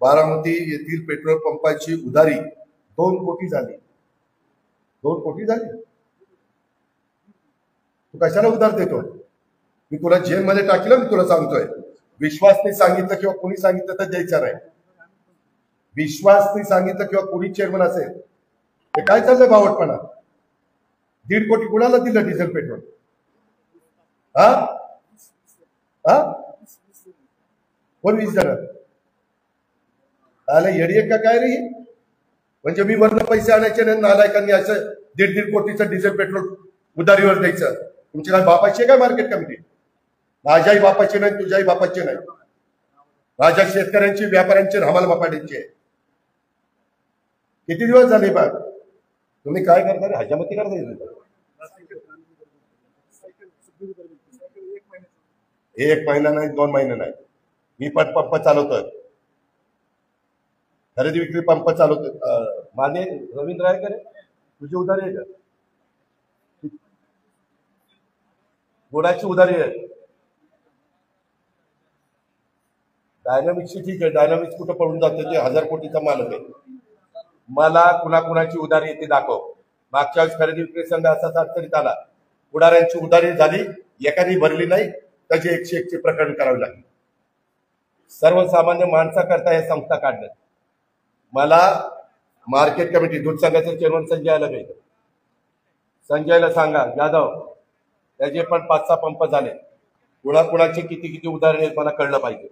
बारामती येथील पेट्रोल पंपाची उधारी 2 कोटी झाली. 2 कोटी झाली. तू कशाला उधार देतो? मी तुला जेलमध्ये टाकलं. मी तुला सांगतोय, विश्वासने सांगितलं किंवा कुणी सांगितलं तर द्यायचं नाही. विश्वासने सांगितलं किंवा कुणी चेअरमन असेल, हे काय चाललंय बावटपणा? 1.5 कोटी कुणाला दिलं डिझेल पेट्रोल? हा हा कोण 20 जण आला येडी का काय रे? म्हणजे मी वरनं पैसे आणायचे नाही, नालायकांनी असं 1.5 कोटीचं डिझेल पेट्रोल उधारीवर द्यायचं. तुमची काय बापाची काय मार्केट कमिटी? माझ्याही बापाची नाही, तुझ्याही बापाची नाही. माझ्या शेतकऱ्यांची, व्यापाऱ्यांची, हमाल मापाड्यांची आहे. किती दिवस झाले बघ तुम्ही काय करता? हजामती करता. 1 महिना नाही, 2 महिने नाही. मी पण पंप चालवतोय, खरेदी विक्री पंप चालवतोय. माझे रवींद्र आहे का रे? तुझी उधारी आहे का? कोणाची उधारी आहे? डायनामिक्सची ठीक आहे. डायनामिक्स कुठं पडून जाते? ते 1000 कोटीचा मालक आहे. मला कुणाकुणाची उधारी येते दाखव. मागच्या वेळेस खरेदी विक्री संघ असाच अडचणीत आला. पुढाऱ्यांची उधारी झाली, एकाने भरली नाही, त्याचे 101 प्रकरण करावे लागले. सर्वसामान्य माणसाकरता हे संस्था काढण्यात. मला मार्केट कमिटी दूध संघाचे चेअरमन संजयला भेट. संजयला सांगा, जाधव त्याचे पण 5-6 पंप झाले, कुणाकुणाचे किती किती उदाहरणे मला कळलं पाहिजे.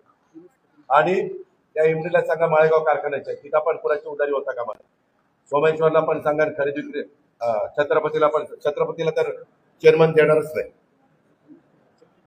आणि त्या एमडीला सांगा माळेगाव कारखान्याच्या तिथं पण कुणाची उधारी होता का मला. सोमेश्वरला पण सांगा, खरेदी विक्री छत्रपतीला तर चेअरमन देणारच नाही.